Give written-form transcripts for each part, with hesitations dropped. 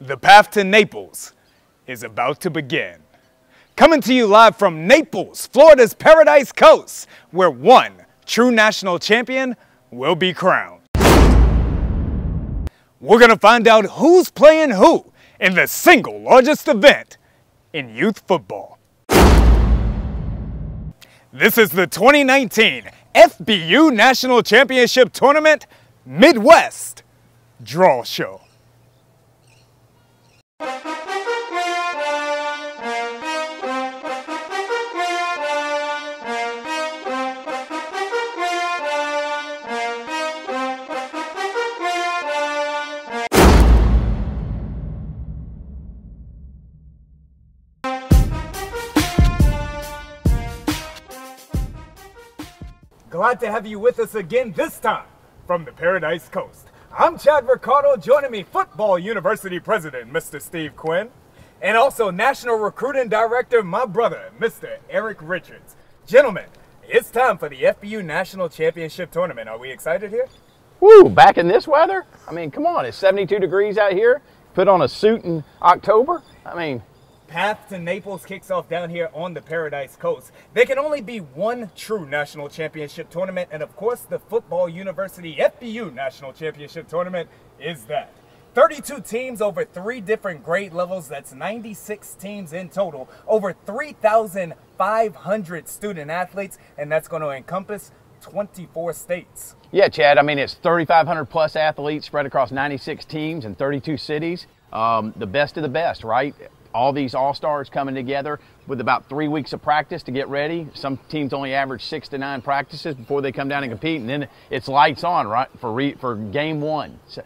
The path to Naples is about to begin. Coming to you live from Naples, Florida's Paradise Coast, where one true national champion will be crowned. We're going to find out who's playing who in the single largest event in youth football. This is the 2019 FBU National Championship Tournament Midwest Draw Show. Glad to have you with us again, this time from the Paradise Coast. I'm Chad Ricardo, joining me Football University President, Mr. Steve Quinn, and also National Recruiting Director, my brother, Mr. Eric Richards. Gentlemen, it's time for the FBU National Championship Tournament. Are we excited here? Woo, back in this weather? I mean, come on, it's 72 degrees out here. Put on a suit in October? I mean, Path to Naples kicks off down here on the Paradise Coast. There can only be one true national championship tournament, and of course the Football University FBU National Championship Tournament is that. 32 teams over 3 different grade levels, that's 96 teams in total, over 3,500 student athletes, and that's going to encompass 24 states. Yeah, Chad, I mean, it's 3,500 plus athletes spread across 96 teams in 32 cities. The best of the best, right? All these all-stars coming together with about 3 weeks of practice to get ready. Some teams only average 6 to 9 practices before they come down and compete, and then it's lights on, right, for game one. So,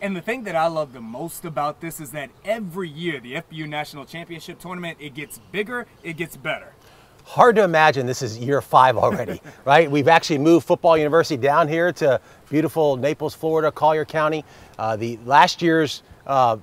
and the thing that I love the most about this is that every year the FBU National Championship Tournament, it gets bigger, it gets better. Hard to imagine this is year 5 already, right? We've actually moved Football University down here to beautiful Naples, Florida, Collier County. The last year's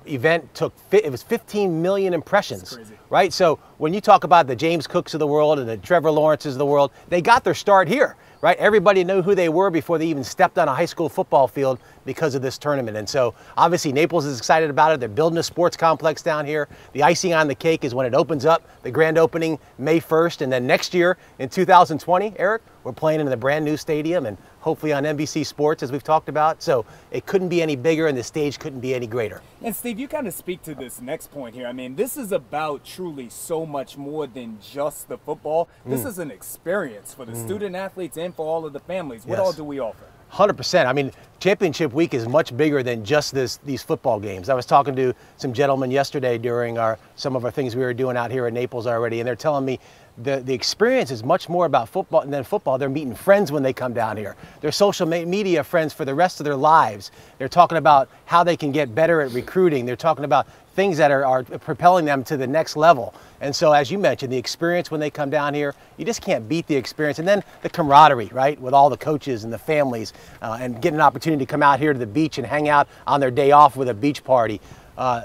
event it was 15 million impressions, right? So when you talk about the James Cooks of the world and the Trevor Lawrences of the world, they got their start here, right? Everybody knew who they were before they even stepped on a high school football field because of this tournament. And so obviously Naples is excited about it. They're building a sports complex down here. The icing on the cake is when it opens up, the grand opening May 1st. And then next year in 2020, Eric, we're playing in the brand new stadium and hopefully on NBC Sports, as we've talked about. So it couldn't be any bigger and the stage couldn't be any greater. And Steve, you kind of speak to this next point here. I mean, this is about truly so much more than just the football. This is an experience for the student athletes and for all of the families. What all do we offer? 100%. I mean, championship week is much bigger than just these football games. I was talking to some gentlemen yesterday during some of our things we were doing out here in Naples already, and they're telling me the experience is much more about football than football. They're meeting friends when they come down here. They're social media friends for the rest of their lives. They're talking about how they can get better at recruiting. They're talking about things that are propelling them to the next level. And so, as you mentioned, the experience when they come down here, you just can't beat the experience. And then the camaraderie, right, with all the coaches and the families, and getting an opportunity to come out here to the beach and hang out on their day off with a beach party.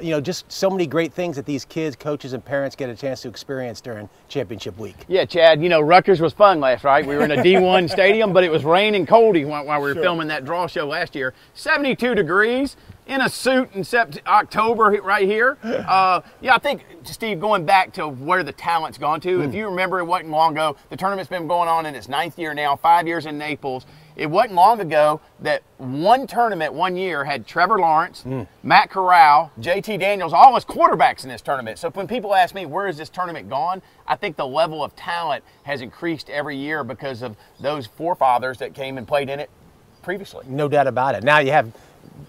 You know, just so many great things that these kids, coaches, and parents get a chance to experience during championship week. Yeah, Chad, you know, Rutgers was fun last, right? We were in a D1 stadium, but it was raining coldy while we were filming that draw show last year. 72 degrees. In a suit in October right here. Yeah, I think, Steve, going back to where the talent's gone to, if you remember, it wasn't long ago, the tournament's been going on in its 9th year now, 5 years in Naples. It wasn't long ago that one tournament, 1 year, had Trevor Lawrence, Matt Corral, JT Daniels, all as quarterbacks in this tournament. So when people ask me, where is this tournament gone? I think the level of talent has increased every year because of those forefathers that came and played in it previously. No doubt about it. Now you have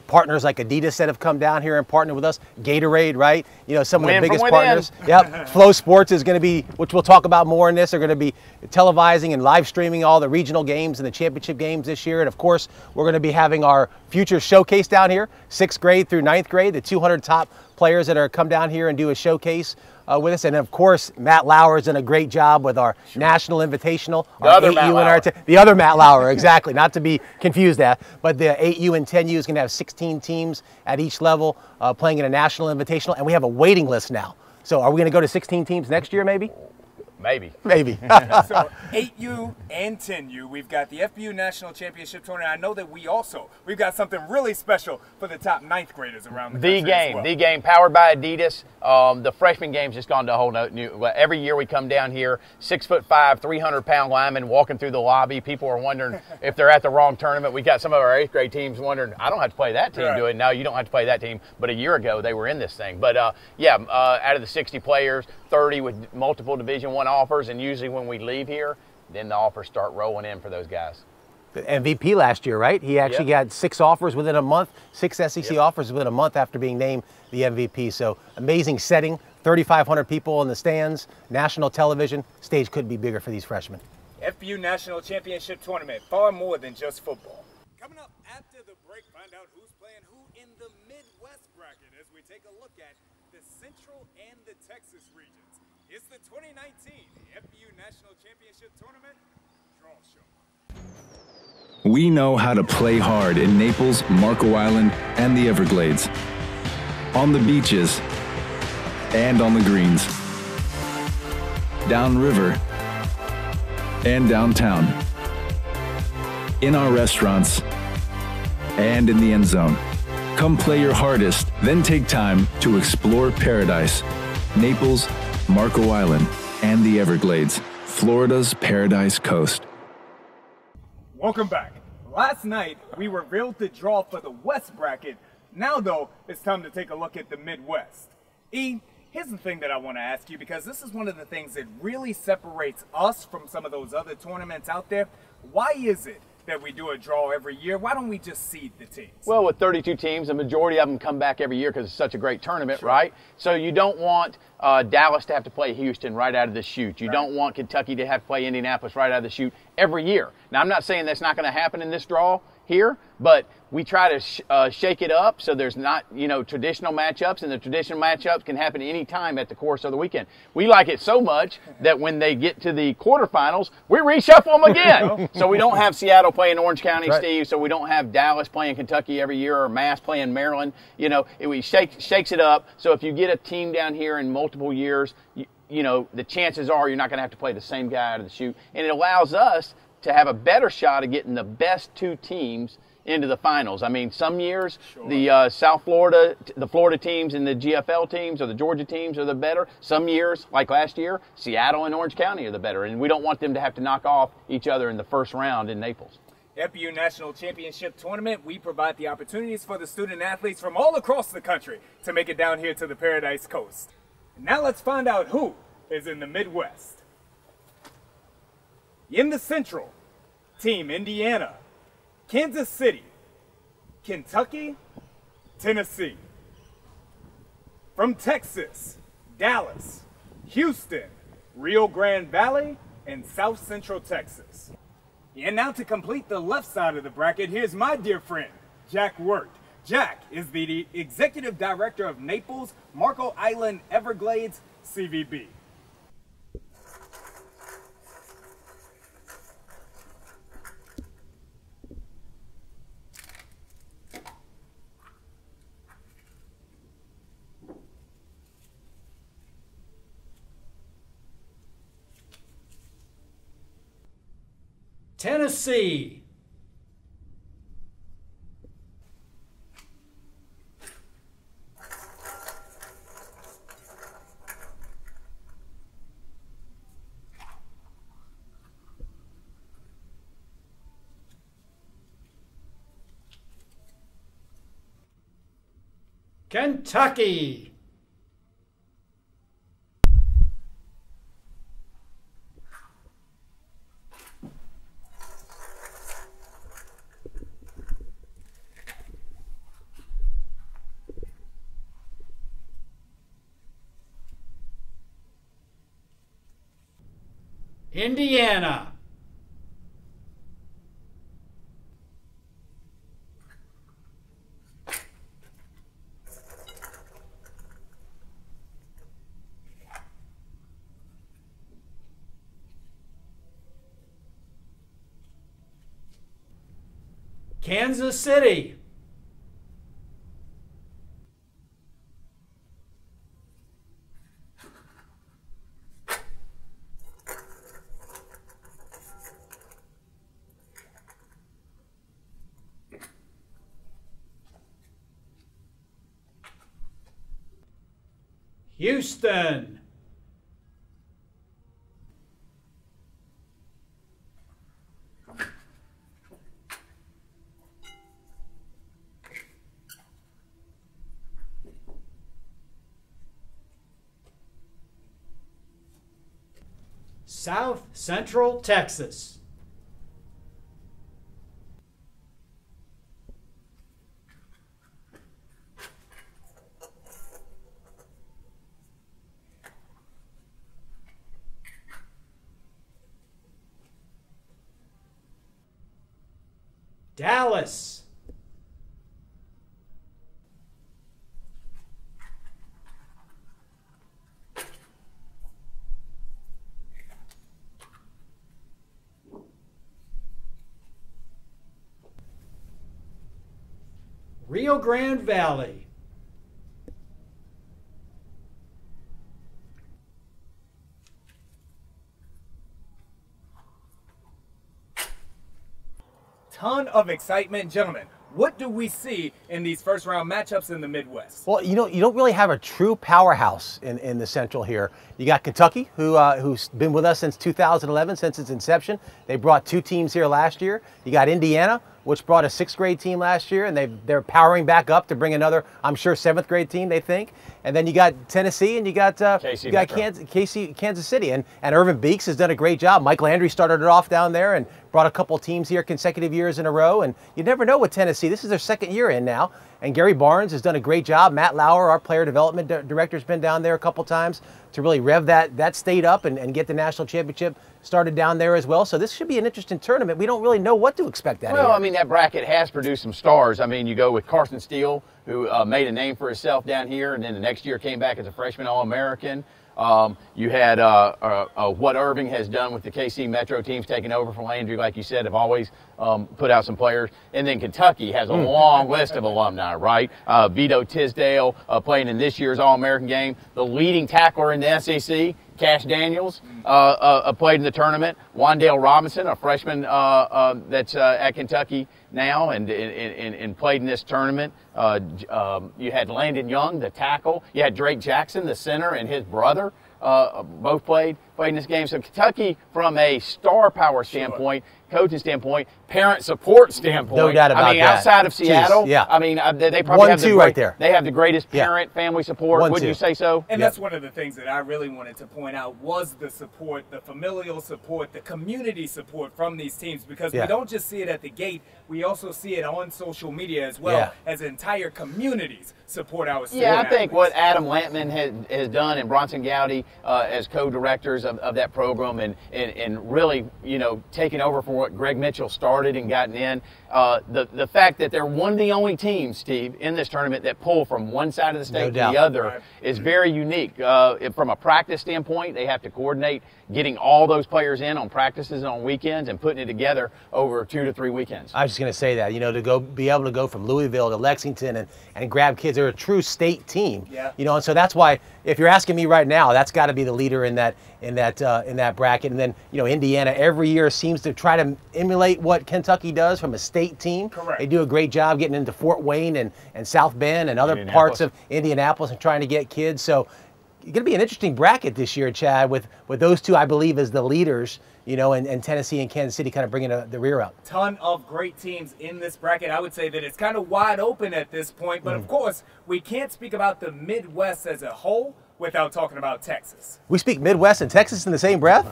partners like Adidas that have come down here and partnered with us, Gatorade, right? You know, some of the biggest partners. Yep. Flow Sports is going to be, which we'll talk about more in this, are going to be televising and live streaming all the regional games and the championship games this year. And of course, we're going to be having our future showcase down here, 6th grade through 9th grade, the 200 top players that are come down here and do a showcase with us. And of course, Matt Lauer's done a great job with our National Invitational. The other Matt Lauer, exactly, not to be confused that. But the 8U and 10U is going to have 16 teams at each level playing in a National Invitational. And we have a waiting list now. So are we going to go to 16 teams next year maybe? Maybe. Maybe. So 8U and 10U, we've got the FBU National Championship Tournament. I know that we've got something really special for the top 9th graders around the country as well. The game, powered by Adidas. The freshman game's just gone to a whole new. Every year we come down here, 6'5", 300-pound linemen walking through the lobby. People are wondering if they're at the wrong tournament. We got some of our 8th grade teams wondering, I don't have to play that team, do it? No, you don't have to play that team. But a year ago they were in this thing. But out of the 60 players, 30 with multiple Division I offers, and usually when we leave here, then the offers start rolling in for those guys. The MVP last year, right? He actually got 6 offers within a month, 6 SEC offers within a month after being named the MVP. So amazing setting, 3,500 people in the stands, national television. Stage couldn't be bigger for these freshmen. FBU National Championship Tournament, far more than just football. Coming up after the break, find out who's playing who in the Midwest bracket as we take a look at the Central and the Texas regions. It's the 2019 FBU National Championship Tournament Draw Show. We know how to play hard in Naples, Marco Island, and the Everglades. On the beaches and on the greens. Downriver and downtown. In our restaurants and in the end zone. Come play your hardest, then take time to explore paradise. Naples, Marco Island, and the Everglades, Florida's Paradise Coast. Welcome back. Last night, we revealed the draw for the West bracket. Now, though, it's time to take a look at the Midwest. E, here's the thing that I want to ask you, because this is one of the things that really separates us from some of those other tournaments out there. Why is it that we do a draw every year? Why don't we just seed the teams? Well, with 32 teams, the majority of them come back every year because it's such a great tournament, right? So you don't want Dallas to have to play Houston right out of the chute. You don't want Kentucky to have to play Indianapolis right out of the chute every year. Now, I'm not saying that's not going to happen in this draw here, but we try to shake it up so there's not, traditional matchups, and the traditional matchups can happen any time at the course of the weekend. We like it so much that when they get to the quarterfinals, we reshuffle them again. So we don't have Seattle playing Orange County, Steve, so we don't have Dallas playing Kentucky every year or Mass playing Maryland. We shakes it up. So if you get a team down here in multiple years, the chances are you're not going to have to play the same guy out of the chute. And it allows us to have a better shot of getting the best 2 teams into the finals. I mean, some years the South Florida, the Florida teams and the GFL teams or the Georgia teams are the better. Some years, like last year, Seattle and Orange County are the better. And we don't want them to have to knock off each other in the first round in Naples. FBU National Championship Tournament, we provide the opportunities for the student athletes from all across the country to make it down here to the Paradise Coast. Now let's find out who is in the Midwest. In the Central, Team Indiana, Kansas City, Kentucky, Tennessee. From Texas, Dallas, Houston, Rio Grande Valley, and South Central Texas. And now to complete the left side of the bracket, here's my dear friend, Jack Wirt. Jack is the Executive Director of Naples, Marco Island, Everglades, CVB. Tennessee. Kentucky. Indiana. Kansas City. Houston. South Central Texas. Dallas. Rio Grande Valley. Ton of excitement, gentlemen. What do we see in these first round matchups in the Midwest? Well, you don't really have a true powerhouse in the Central here. You got Kentucky, who's been with us since 2011, since its inception. They brought 2 teams here last year. You got Indiana, which brought a 6th grade team last year, and they're powering back up to bring another, I'm sure, 7th grade team, they think. And then you got Tennessee, and you got Kansas City, and Irvin Beeks has done a great job. Mike Landry started it off down there and brought a couple teams here consecutive years in a row, and you never know with Tennessee. This is their 2nd year in now, and Gary Barnes has done a great job. Matt Lauer, our player development director, has been down there a couple times to really rev that state up and get the national championship started down there as well. So this should be an interesting tournament. We don't really know what to expect out of it. Well, I mean, that bracket has produced some stars. I mean, you go with Carson Steele, who made a name for himself down here, and then the next year came back as a freshman All-American. You had what Irving has done with the KC Metro teams taking over from Landry, like you said, have always put out some players. And then Kentucky has a long list of alumni, right? Vito Tisdale playing in this year's All-American game. The leading tackler in the SEC, Cash Daniels, played in the tournament. Wandale Robinson, a freshman that's at Kentucky now and played in this tournament. You had Landon Young, the tackle. You had Drake Jackson, the center, and his brother. Both played in this game. So Kentucky, from a star power standpoint, coaching standpoint, parent support standpoint. No doubt about that. I mean, outside of Seattle, yeah. I mean, they probably have right there. They have the greatest parent family support. Wouldn't you say so? And that's one of the things that I really wanted to point out was the support, the familial support, the community support from these teams, because we don't just see it at the gate, we also see it on social media as well, as entire communities support our students. Yeah, I think what Adam Lampman has done and Bronson Gowdy as co-directors of that program and really, taking over from what Greg Mitchell started and gotten in. The fact that they're one of the only teams, Steve, in this tournament that pull from one side of the state to the other is very unique. From a practice standpoint, they have to coordinate getting all those players in on practices and on weekends and putting it together over 2 to 3 weekends. I was just going to say that, to be able to go from Louisville to Lexington and grab kids. They're a true state team. And so that's why, if you're asking me right now, that's got to be the leader in that bracket. And then, Indiana every year seems to try to emulate what Kentucky does from a state team. Correct. They do a great job getting into Fort Wayne and South Bend and other parts of Indianapolis and trying to get kids. So it's going to be an interesting bracket this year, Chad, with those two, I believe, as the leaders, and Tennessee and Kansas City kind of bringing the rear up. Ton of great teams in this bracket. I would say that it's kind of wide open at this point, but of course, we can't speak about the Midwest as a whole without talking about Texas. We speak Midwest and Texas in the same breath?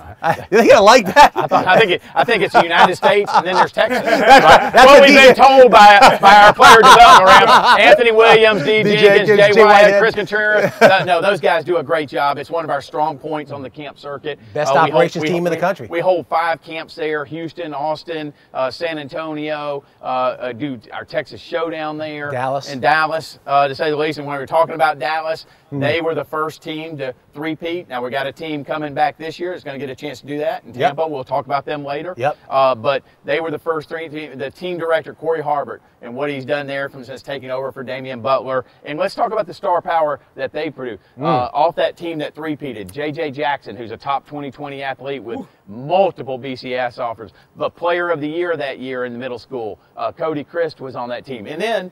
They're gonna like that. I think it's the United States and then there's Texas. That's what we've been told by our player development around. Anthony Williams, D. Jenkins, Jay Whitehead, Chris Contreras. No, those guys do a great job. It's one of our strong points on the camp circuit. Best operations team in the country. We hold 5 camps there: Houston, Austin, San Antonio. Do our Texas Showdown there, Dallas, to say the least. And when we were talking about Dallas, they were the first team to three-peat. Now we got a team coming back this year. It's going to get a chance to do that in Tampa. We'll talk about them later. But they were the first three. The team director, Corey Harbert, and what he's done there since taking over for Damian Butler. And let's talk about the star power that they produce. Off that team that three-peated, J.J. Jackson, who's a top 2020 athlete with multiple BCS offers. The player of the year that year in the middle school, Cody Christ, was on that team. And then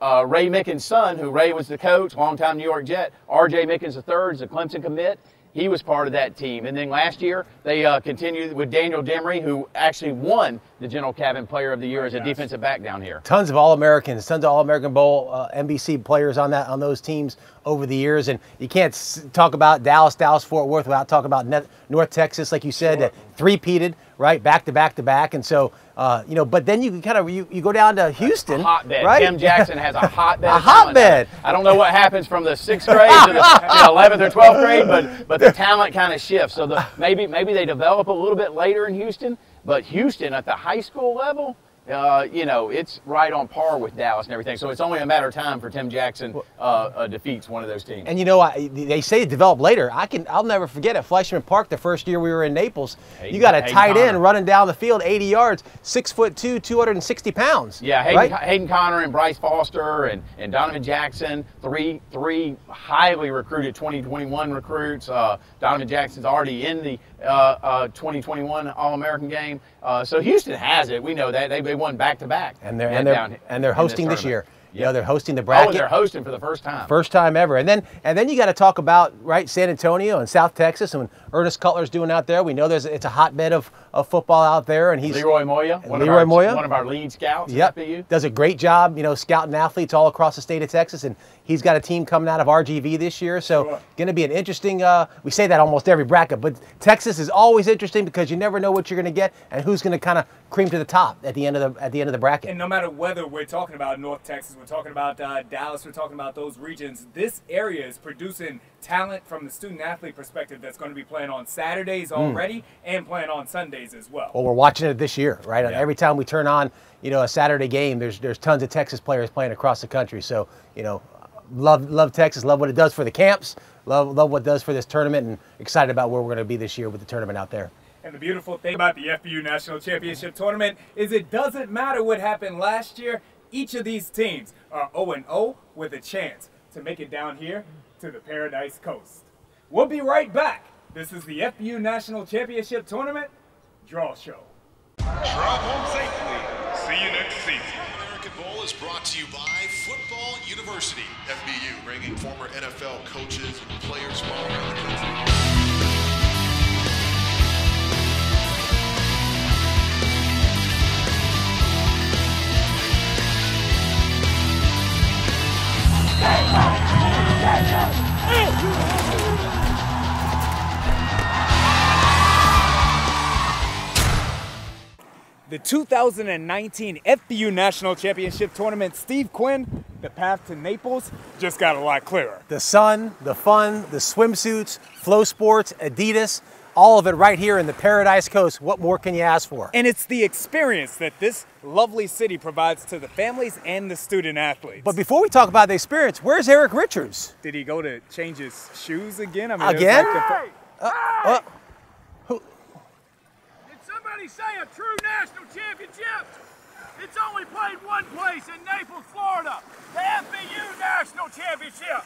Ray Mickens' son, who Ray was the coach, longtime New York Jet, R.J. Mickens III is a Clemson commit. He was part of that team. And then last year, they continued with Daniel Demery, who actually won the General Cabin Player of the Year as a defensive back down here. Tons of All-Americans, tons of All-American Bowl NBC players on those teams over the years. And you can't talk about Dallas-Fort Worth without talking about North Texas, like you said, that three-peated, right, back to back to back. And so, but then you can kind of, you go down to Houston. A hotbed. Right? Tim Jackson has a hotbed. A hotbed. I don't know what happens from the 6th grade to the 11th or 12th grade, but the talent kind of shifts. So maybe they develop a little bit later in Houston, but Houston at the high school level, it's right on par with Dallas and everything. So it's only a matter of time for Tim Jackson defeats one of those teams. And they say develop later. I'll never forget at Fleischman Park the first year we were in Naples. You got a tight end running down the field 80 yards, 6'2", 260 pounds. Yeah, Hayden Connor and Bryce Foster and Donovan Jackson, three highly recruited 2021 recruits. Donovan Jackson's already in the 2021 All-American game. So Houston has it. We know that. They won back-to-back. And they're hosting this year. Yeah, they're hosting the bracket. Oh, they're hosting for the first time. First time ever. And then you got to talk about, right, San Antonio and South Texas and what Ernest Cutler's doing out there. We know it's a hotbed of football out there, and he's Leroy Moya, one of our lead scouts. Yep, at FBU. does a great job, scouting athletes all across the state of Texas, and he's got a team coming out of RGV this year. So going to be an interesting. We say that almost every bracket, but Texas is always interesting because you never know what you're going to get and who's going to kind of cream to the top at the end of the bracket. And no matter whether we're talking about North Texas, we're talking about Dallas, we're talking about those regions, this area is producing talent from the student-athlete perspective that's going to be playing on Saturdays already and playing on Sundays as well. Well, we're watching it this year, right? Yeah. Every time we turn on, a Saturday game, there's tons of Texas players playing across the country. So, love Texas, love what it does for the camps, love what it does for this tournament, and excited about where we're going to be this year with the tournament out there. And the beautiful thing about the FBU National Championship Tournament is it doesn't matter what happened last year. Each of these teams are 0-0 with a chance to make it down here to the Paradise Coast. We'll be right back. This is the FBU National Championship Tournament Draw Show. Drive home safely. See you next season. American Bowl is brought to you by Football University. FBU, bringing former NFL coaches and players from all around the country. The 2019 FBU National Championship Tournament, Steve Quinn, the path to Naples just got a lot clearer. The sun, the fun, the swimsuits, Flow Sports, Adidas, all of it right here in the Paradise Coast. What more can you ask for? And it's the experience that this lovely city provides to the families and the student athletes. But before we talk about the experience, where's Eric Richards? Did he go to change his shoes again? Again? Somebody say a true national championship. It's only played one place in Naples, Florida. The FBU National Championship.